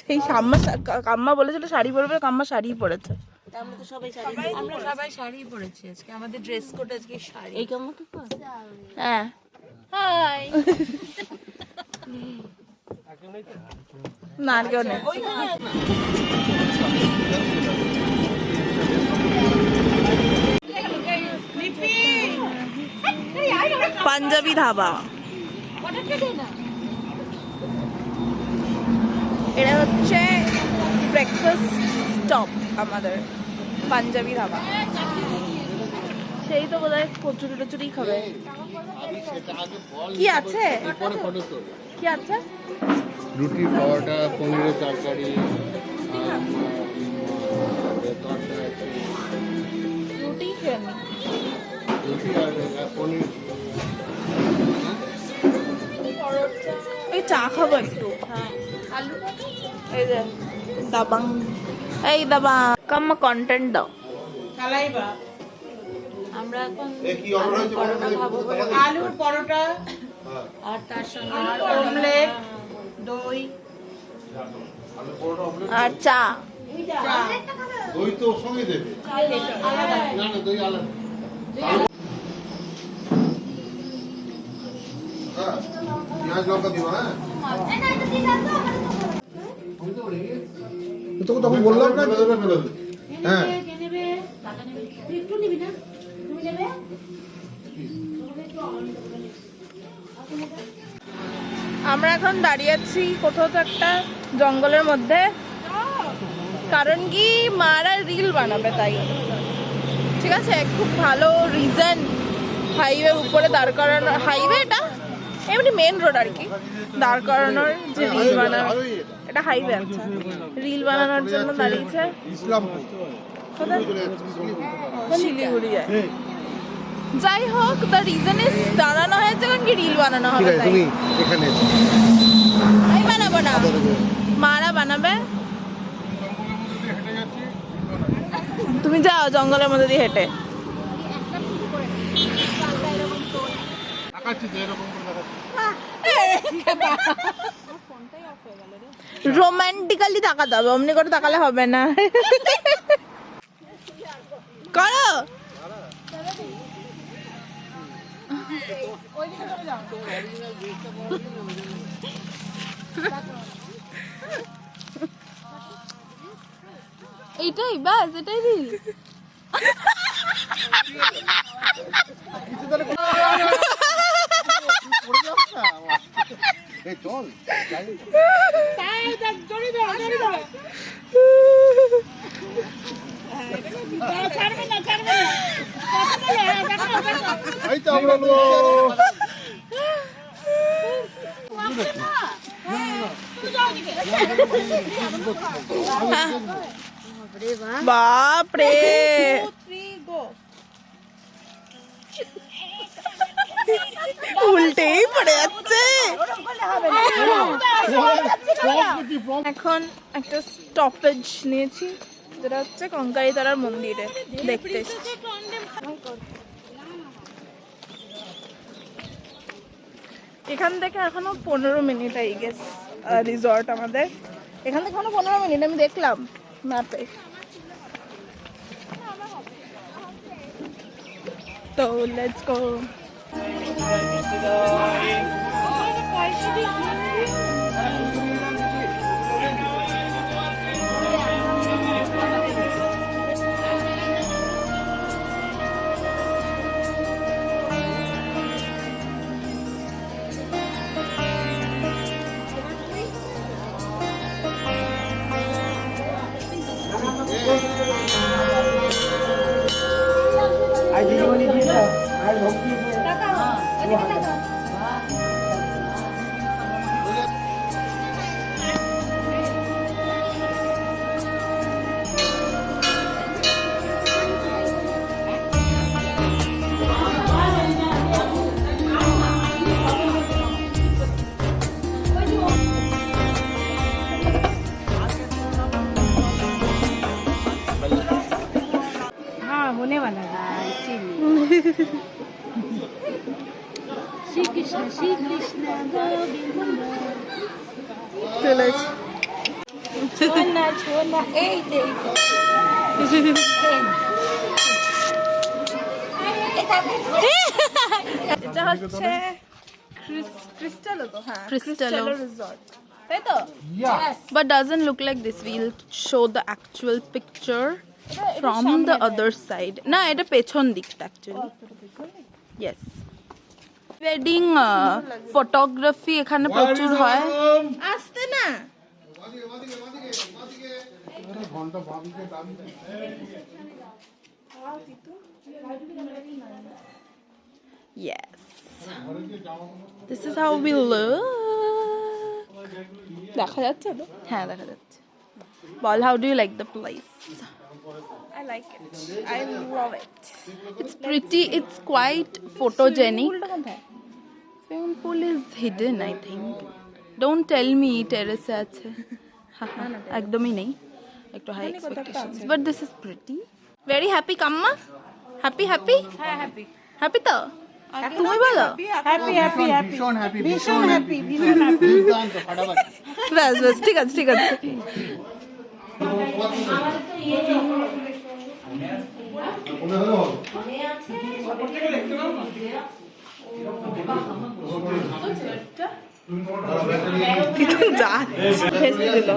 সেই কাম্মা বলেছিল শাড়ি পরবে, কাম্মা শাড়ি পরেছে। আমরা তো সবাই শাড়ি পরেছি আজকে, আমাদের ড্রেস কোড আজকে শাড়ি। এই কাম্মা কি কর? হ্যাঁ হাই। না আর কেউ নেই। পাঞ্জাবি ধাবা, এটা হচ্ছে ব্রেকফাস্ট স্টপ আমাদের, পাঞ্জাবি ধাবা। সেই তো বোধহয় কচুরি টচুরি খাবে। কি আছে, কি আছে? রুটি, পাওয়াটা, পনিরের তরকারি, রুটি খেয়ে নি, রুটি আর পনির। এই চা খাবো একটু। এই যে দাবাং, এই দাবা কাম্মা কন্টেন্ট দাও। আমরা এখন পরোটা খাবো, আলুর পরোটা আর তার সঙ্গে অমলেট, দই আর চা। দই তো সঙ্গে দেবে, না না দই আলাদা। হ্যাঁ পেঁয়াজ লঙ্কা দিও। হ্যাঁ তোকে তখন বললাম না। হ্যাঁ আমরা এখন দাঁড়িয়ে আছি কোথাও তো একটা জঙ্গলের মধ্যে, কারণ কি মারা রিল বানাবে তাই। ঠিক আছে, খুব ভালো রিজন হাইওয়ে উপরে দাঁড় করানো, হাইওয়ে এটা এমনি মেন রোড আর কি, দাঁড় করানোর যে রিল বানানো, এটা হাইওয়ে। আচ্ছা, রিল বানানোর জন্য দাঁড়িয়েছে। শিলিগুড়ি যায়। যাই হোক, দ্য রিজন ইজ দাঁড়ানো হয়েছে কারণ কি রিল বানানো হবে তাই। তুমি এখানে আমি বানাবো না, মারা বানাবে। তুমি যাও জঙ্গলের মধ্যে দিয়ে হেঁটে। রোমান্টিক্যালি তাকাতে হবে, অমনি করে তাকালে হবে না। করো এইটাই, বাস এটাই রিল। চল বাপরে, উল্টেই পড়ে যাচ্ছে। এখন একটা স্টপেজ নিয়েছি, যেটা হচ্ছে কঙ্কালীতলার মন্দিরে দেখতে এসেছি। এখান থেকে এখনো 15 মিনিট আই গেস রিসর্ট আমাদের। এখান থেকে এখনো 15 মিনিট, আমি দেখলাম ম্যাপে। তো লেটস গো। होने वाला है इसीलिए। श्री कृष्ण गोविंद। চলে এই যে এটা হচ্ছে ক্রিস্টালো তো, হ্যাঁ Cristallo. রিসর্ট, তাই তো? Yeah. But doesn't look like this. We'll show the actual picture from the other side. না এটা পেছন দিকটা actually. Yes. Wedding photography এখানে প্রচুর হয়. আসতে না। ঘন্টা বাঁধিয়ে দাঁড়িয়ে Yes. This is how we look. দেখা যাচ্ছে তো? হ্যাঁ দেখা যাচ্ছে. বল, how do you like the place? I like it. I love it. It's pretty. It's quite photogenic. Poolটা কোথায়? Swimming pool is hidden, I think. Don't tell me terrace আছে. একদমই নেই. একটু high expectations. But this is pretty. Very happy, Kamma? Happy? হ্যাঁ, happy. Happy তো? তুমি বলো? Happy, happy, happy. ভীষণ হ্যাপি, ভীষণ happy, ভীষণ happy. দুর্দান্ত ফাটাফাটি। ব্যাস ঠিক আছে ঠিক আছে. মনে হলো যা ফেসে দিল।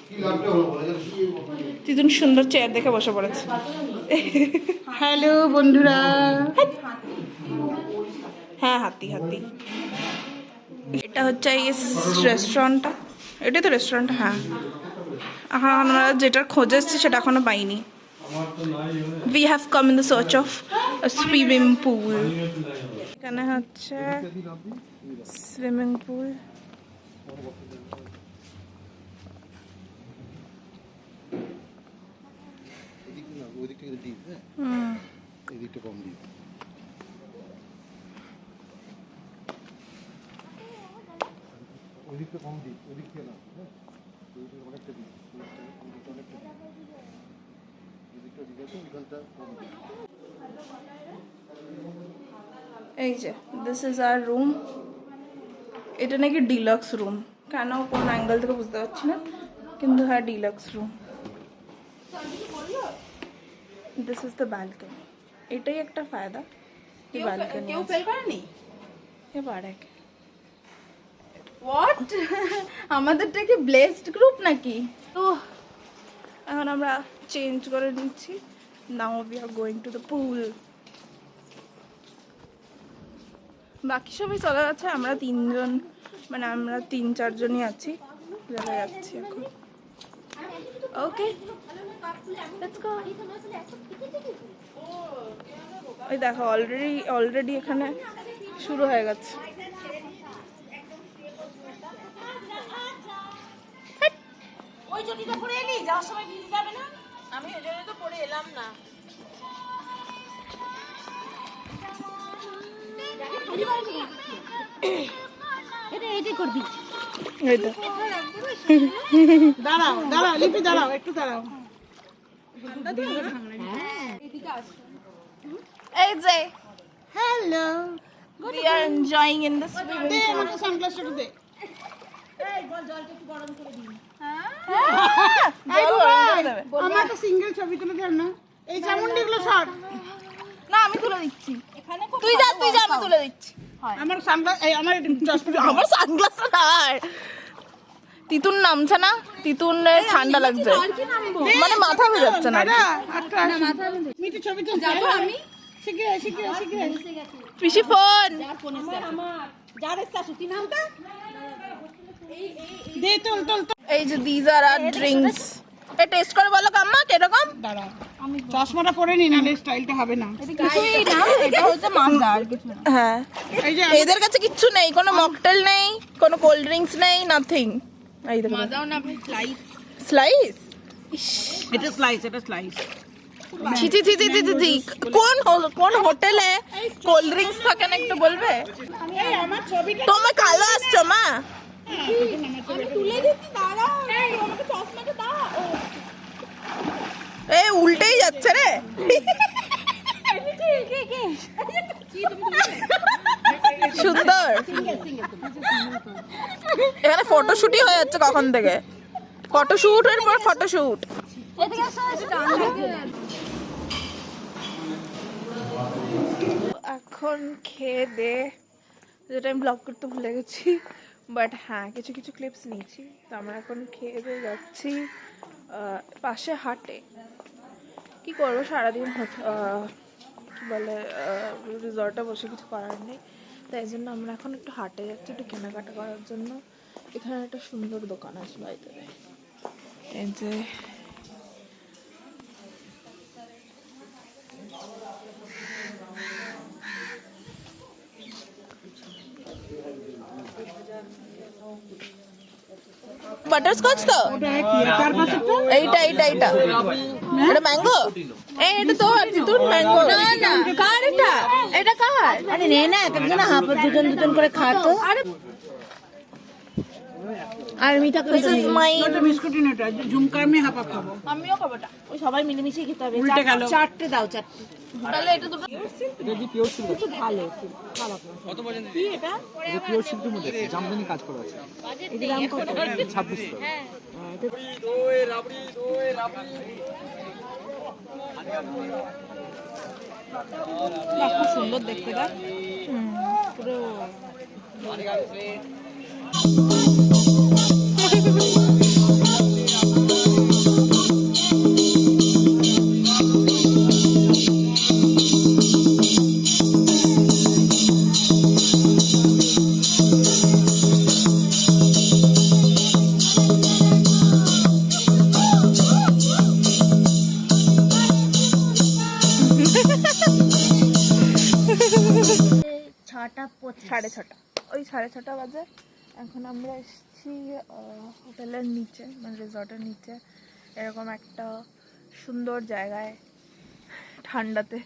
কি লাভটা হলো বলে তিতুন সুন্দর চেয়ার দেখে বসে পড়েছে। হ্যালো বন্ধুরা। হ্যাঁ, হাতি। এটা হচ্ছে এই রেস্টুরেন্টটা। এটাই তো রেস্টুরেন্ট, হ্যাঁ। আমরা যেটার খোঁজে এসেছি সেটা এখনো পাইনি। We have come in the search of a swimming pool. এখানে হচ্ছে সুইমিং পুল। ওই দিক থেকে ডিপ, হ্যাঁ এই দিকটা কম ডিপ। ওই দিকটা কম ডিপ, ওই দিক থেকে না, হ্যাঁ ওই দিকটা অনেকটা ডিপ, অনেকটা ডিপ। ওই দিকটা ডিপ আছে, ওইখানটা কম ডিপ। এই যে দিস ইজ আওয়ার রুম। এটা নাকি ডিলাক্স রুম, কেন কোন অ্যাঙ্গেল থেকে বুঝতে পারছি না, কিন্তু হ্যাঁ deluxe room. This is the balcony. এটাই একটা ফায়দা, ব্যালকনি কেউ ফেল করেনি এবারে। What? আমাদেরটা কি ব্লেসড গ্রুপ নাকি? তো এখন আমরা চেঞ্জ করে নিচ্ছি। Now we are going to the pool. বাকি সবাই চলে যাচ্ছে, আমরা তিনজন, মানে আমরা 3-4 জনই আছি যারা যাচ্ছি এখন। Okay let's go. ওই দেখো অলরেডি এখানে শুরু হয়ে গেছে। ওই জটিটা পরে এলি, যাওয়ার সময় ভিজে যাবে না? আমি ওই জন্য তো পরে এলাম না। এটা করবি। এই তো দাঁড়াও লিপি দাঁড়াও, একটু দাঁড়াও। এই যে hello, we are enjoying in the swimming দে pool. আমাকে সানগ্লাসটা দে। আমার তো সিঙ্গেল ছবি তুলে দেন না, এই চামুন্ডি গুলো শর্ট। না আমি তুলে দিচ্ছি, তুই যা আমি তুলে দিচ্ছি। আমার সানগ্লাস, এই আমার চশমা, আমার সানগ্লাস নাই। তিতুন নামছে না, তিতুনের ঠান্ডা লাগছে, মানে মাথা ভেজাচ্ছে না। দাদা একটা মিটি ছবি তো যাবো আমি। শিখে পিসি ফোন দে, তোল। এই যে দিস আর আর ড্রিঙ্কস। এ টেস্ট করে বলো কাম্মা কিরকম। দাঁড়া, চশমাটা পরে নি, নাহলে স্টাইলটা হবে না। এটা হচ্ছে মাজা আর কিছু না। হ্যাঁ, এই যে এদের কাছে কিচ্ছু নেই, কোনো মকটেল নেই, কোনো কোল্ড ড্রিঙ্কস নেই, নাথিং। এই দেখো মাজাও না স্লাইস। স্লাইস। এটা স্লাইস। ছি কোন হোটেলে কোল্ড ড্রিঙ্কস থাকে না একটু বলবে? এই আমার ছবিটা তোমার কালো আসছো মা। এই উল্টেই যাচ্ছে রে। সুন্দর, এখানে ফটোশুটই হয়ে যাচ্ছে কখন থেকে। ফটোশুটের পর ফটোশুট। এখন খেয়ে দে, যেটা আমি ব্লগ করতে ভুলে গেছি, বাট হ্যাঁ কিছু কিছু ক্লিপস নিয়েছি। তো আমরা এখন খেয়ে দিয়ে যাচ্ছি পাশে হাটে। কি করবো সারাদিন কি বলে রিসর্টে বসে কিছু করার নেই, তাই জন্য আমরা এখন একটু হাটে যাচ্ছি একটু কেনাকাটা করার জন্য। এখানে একটা সুন্দর দোকান আছে বাইরে, এই যে বাটারস্কচ তো এইটা এইটা এইটা এটা ম্যাঙ্গো, এটা তো জিতুন ম্যাঙ্গো। না না কার এটা, এটা কার? আরে নে না, একজন হাফ দুজন দুজন করে খাতো। আরে আর মিঠা করে দিস ইজ মাই বিস্কুটি নেটা ঝুমকা আমি হাফ খাবো। আমিও খাবো এটা। ওই সবাই মিলেমিশে খেতে হবে। উল্টে গেল। চারটে দাও, চারটে। তাহলে এটা দুটো এটা কি পিওর সিল্ক? একটু ভালো খারাপ না। কত পর্যন্ত? কি এটা? এটা পিওর সিল্কের মধ্যে জামদানি কাজ করা আছে। এটা দাম কত? 26 টাকা। বাহ, খুব সুন্দর দেখতে না? পুরো সাড়ে ছটা, ওই 6:30 বাজে। এখন আমরা এসেছি হোটেলের নিচে, মানে রিসর্টের নিচে, এরকম একটা সুন্দর জায়গায় ঠান্ডাতে।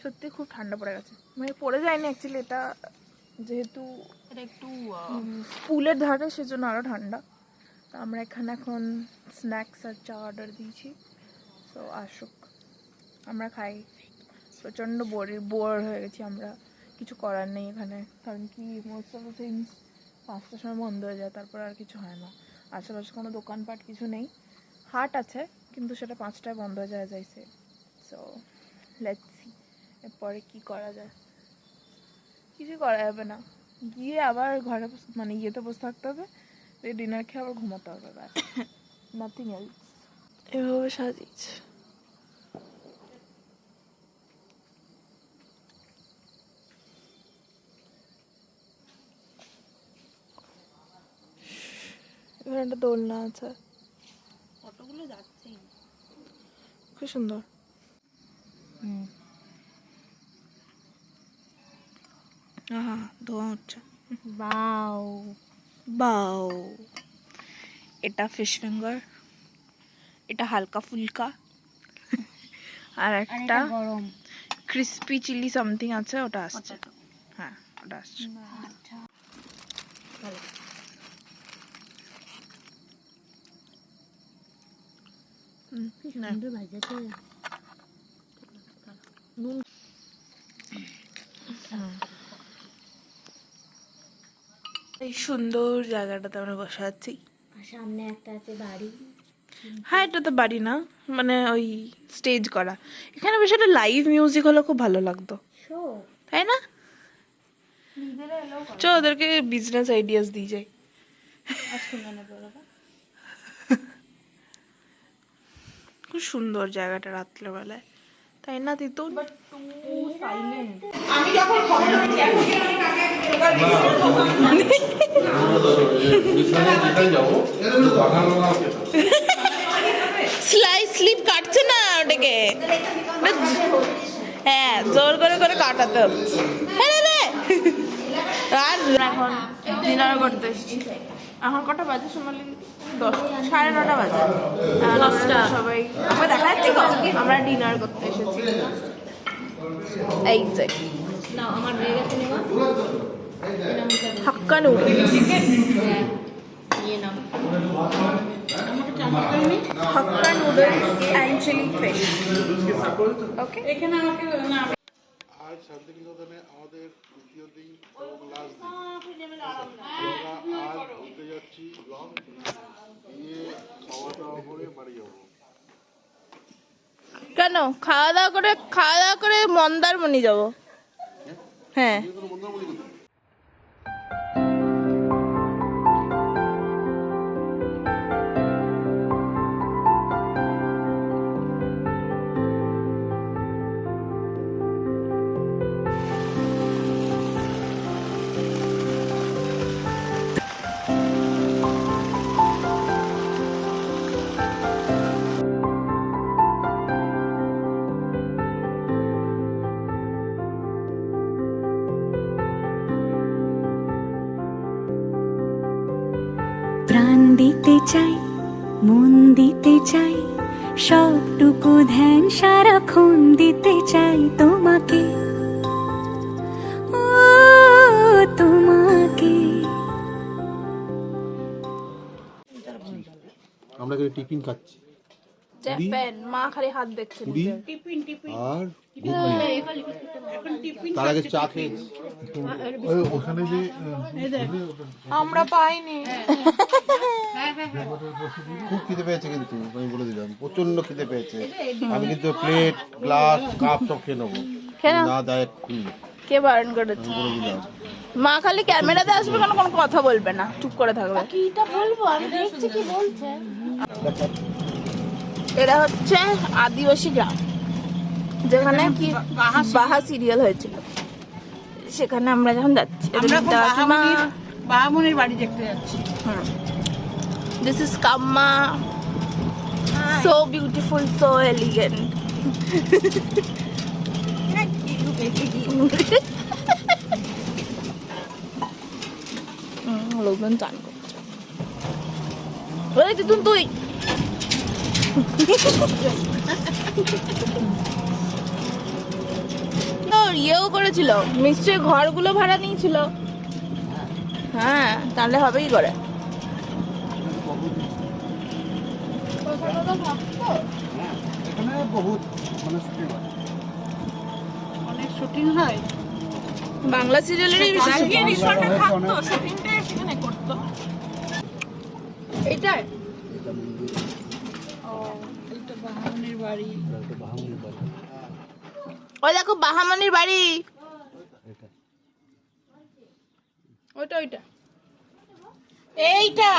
সত্যি খুব ঠান্ডা পড়ে গেছে, মানে পড়ে যায়নি অ্যাকচুয়ালি, এটা যেহেতু এটা একটু পুলের ধারে সেজন্য আরও ঠান্ডা। তো আমরা এখানে এখন স্ন্যাক্স আর চা অর্ডার দিয়েছি, তো আসুক আমরা খাই। প্রচণ্ড বোর হয়ে গেছি আমরা, কিছু করার নেই এখানে, কারণ কি মোস্ট অফ দ্য থিংস 5টার সময় বন্ধ হয়ে যায়, তারপর আর কিছু হয় না। আশেপাশে কোনো দোকানপাট কিছু নেই, হাট আছে কিন্তু সেটা 5টায় বন্ধ হয়ে যায় যাইছে। সো লেটস সি এরপরে কী করা যায়। কিছু করা যাবে না, গিয়ে আবার ঘরে মানে ইয়েতে বসে থাকতে হবে, ডিনার খেয়ে আবার ঘুমাতে হবে, ব্যাস, নাথিং এলস। এভাবে সাজিয়েছে। এখানে একটা দোলনা আছে, ফটোগুলো যাচ্ছেই। খুব সুন্দর। ধোঁয়া হচ্ছে। বাও বাও, এটা ফিশ ফিঙ্গার, এটা হালকা ফুলকা, আর একটা গরম। ক্রিস্পি চিলি সামথিং আছে, ওটা আসছে। হ্যাঁ ওটা আসছে। আচ্ছা সুন্দর ভাজেছে। এই সুন্দর জায়গাটাতে আমরা বসে আছি। সামনে একটা আছে বাড়ি। হ্যাঁ এটা তো বাড়ি না, মানে ওই স্টেজ করা। এখানে বেশ একটা লাইভ মিউজিক হলে খুব ভালো লাগতো, তাই না? চ ওদেরকে বিজনেস আইডিয়াস দিয়ে যাই। খুব সুন্দর জায়গাটা রাত্রে বেলায়, তাই না তিতুন? আমি যখন স্লিপ কাটছে না ওটাকে, হ্যাঁ জোর করে করে কাটাতে হবে। আর এখন ডিনার করতে এসেছি। এখন কটা বাজে সোনালি? 9:30 বাজে। 10টা সবাই আমরা দেখা যাচ্ছে, আমরা ডিনার করতে এসেছি। এই যে hakka noodles, hakka noodles and chilli fish. Okay, এখানে আমাকে শান্তিনিকেতনে আমাদের দ্বিতীয় দিন এবং লাস্ট দিন। আমরা আজ ঘুরতে যাচ্ছি, গিয়ে খাওয়া দাওয়া করে বাড়ি যাবো। কেন খাওয়া দাওয়া করে মন্দারমণি যাবো? হ্যাঁ মন্দারমণি কোথায়? প্রাণ দিতে চাই, মন দিতে চাই, সবটুকু ধ্যান সারাক্ষণ দিতে চাই তোমাকে, ও তোমাকে। আমরা এখানে টিফিন খাচ্ছি চ্যাপেন মা খালি হাত দেখছে পুরি টিফিন টিফিন আর ঘুগনি। এখন টিফিন তার আগে চা খেয়েছি ওখানে যে আমরা পাইনি। খুব খিদে পেয়েছে, কিন্তু আমি বলে দিলাম প্রচন্ড খিদে পেয়েছে। আমি কিন্তু প্লেট গ্লাস কাপ সব খেয়ে নেবো, কেন? না দেয় এক্ষুনি কে বারণ করেছে? বলে দিলাম। মা খালি ক্যামেরাতে আসবে, কোনো কথা বলবে না, চুপ করে থাকবে। কিটা বলবো, আমি দেখছি কি বলছে। এরা হচ্ছে আদিবাসী গ্রাম, যেখানে কি বাহা সিরিয়াল হয়েছিল, সেখানে আমরা যখন যাচ্ছি। আমরা এখন বাহামনির বাড়ি দেখতে যাচ্ছি। দিস ইজ কাম্মা, সো বিউটিফুল, সো এলিগেন্ট। লোকজন চান করছে। ওই তুই ইয়েও করেছিল নিশ্চয়ই, ঘরগুলো ভাড়া নিয়েছিল। হ্যাঁ তাহলে হবে কি করে? এখানে বহুত মানে শুটিং হয়, অনেক শুটিং হয়। বাংলা সিরিয়ালেরই বিশেষ রিসর্টে থাকতো, শুটিংটা সেখানে করতো। এইটা এইটা বাহামনির বাড়ি। ওই দেখো বাহামনির বাড়ি, ওইটা ওইটা এইটা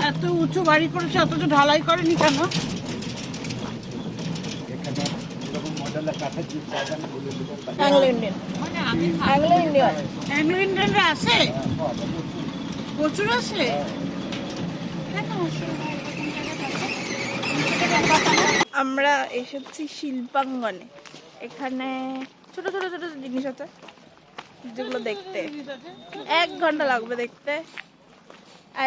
এত উঁচু বাড়ি করেছে, অথচ ঢালাই করেনি কেন? Anglo Indian, Anglo Indian. Anglo ইন্ডিয়ানরা আছে, প্রচুর আছে। আমরা এসেছি শিল্পাঙ্গনে। এখানে ছোট ছোট ছোট জিনিস আছে যেগুলো দেখতে 1 ঘন্টা লাগবে দেখতে,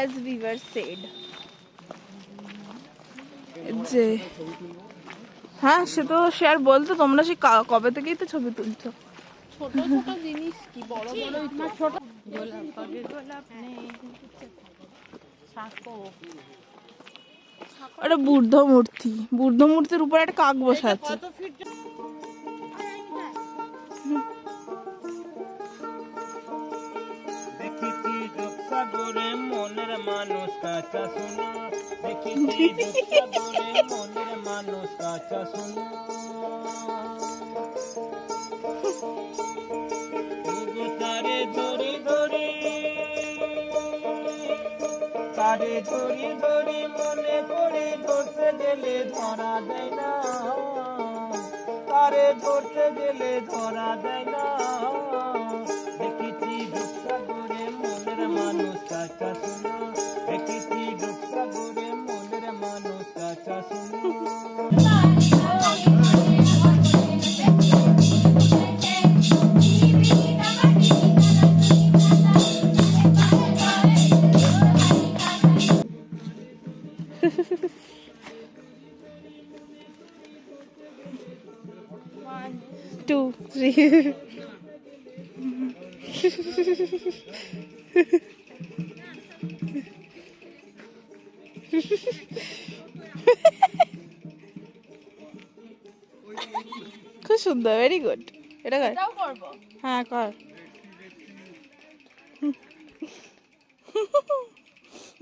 as we were said। যে হ্যাঁ সে তো সে আর বলতো, তোমরা সে কবে থেকেই তো ছবি তুলছো। ছোট ছোট জিনিস কি বড় বড় ছোট ওটা বুদ্ধ মূর্তি, বুদ্ধ মূর্তির উপরে একটা কাক বসে আছে। দেখিছি রূপসাগরে মনের মানুষ কাঁচা শোনা, দেখিছি রূপসাগরে মনের মানুষ কাঁচা শোনা। তারে ধরি ধরি, তারে ধরি ধরি মনে করে ধরতে গেলে ধরা দেয় না, তারে ধরতে গেলে ধরা দেয় না। দেখিছি রূপসাগরে মনের মানুষ কাঁচা শোনা, দেখিছি রূপসাগরে মনের মানুষ কাঁচা শোনা। Two, three. সুন্দর, ভেরি গুড। এটা কর। এটাও করবো। হ্যাঁ কর।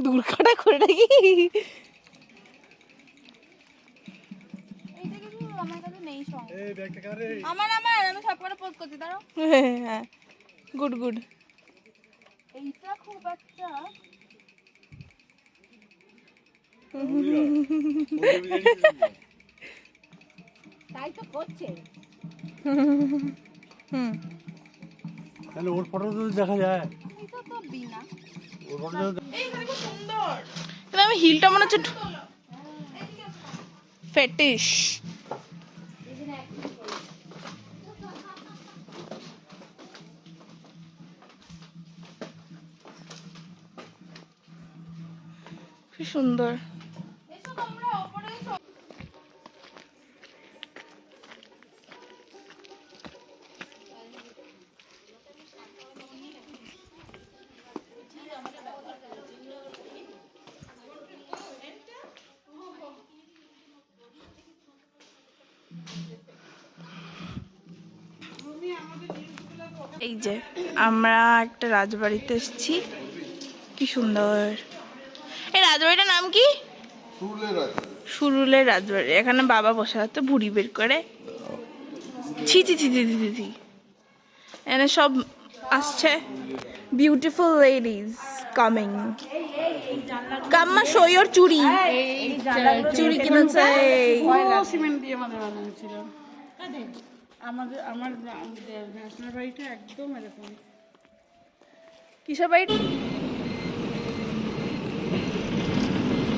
দুর্গাটা করে নাকি? এইটা কিছু আমার কাছে নেই সঙ্গ। এই ব্যাগটা কার রে? আমার আমি সব করে পোস্ট করছি দাঁড়াও। হ্যাঁ গুড গুড। এইটা খুব একটা তাই তো করছে। হুম তাহলে ওর ফটো তো দেখা যায়। এটা তো বিনা ওর ফটো কিন্তু আমি হিলটা মনে হচ্ছে ফেটিশ। কি সুন্দর। এই যে আমরা একটা রাজবাড়িতে এসেছি, কি সুন্দর। এই রাজবাড়িটার নাম কি? সুরুলের রাজবাড়ি। এখানে বাবা বসে আছে ভুড়ি বের করে। ছি ছি ছি ছি ছি ছি। এখানে সব আসছে, বিউটিফুল লেডিজ কামিং। কাম্মা শো ইওর চুড়ি। চুড়ি কিনেছে। সিমেন্ট দিয়ে আমাদের বানানো ছিল। আমার ন্যাশনাল বাড়িটা একদম এরকম। কিসের বাড়ি?